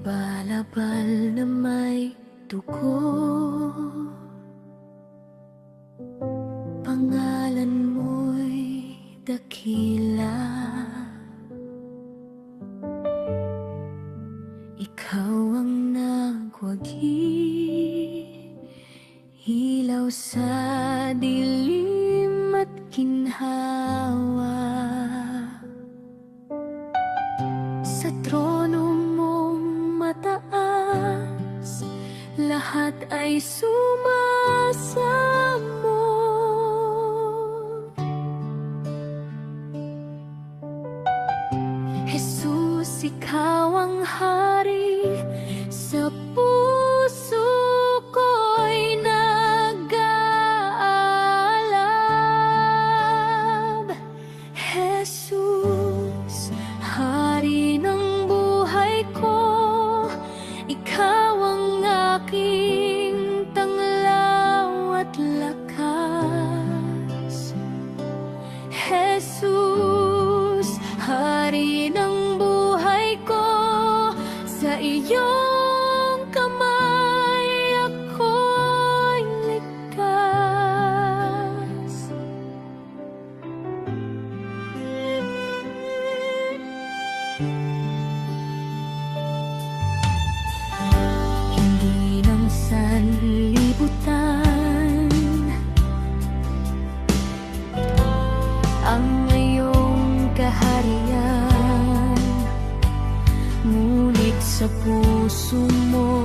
balabal na may dugo, pangalan mo'y dakila. Ikaw ang nagwagi, ilaw sa dilim at ginhawa. Sa trono mong mataas, lahat ay sumasamo. Jesus, ikaw ang hari, sa puso ko'y nag-aalab. Jesus, hari ng buhay ko, ikaw ang aking tanglaw at lakas. Jesus, hari ng buhay ko, sa iyong kamay ako'y ligtas. Hindi ng sanlibutan ang iyong kaharian, ngunit sa puso mo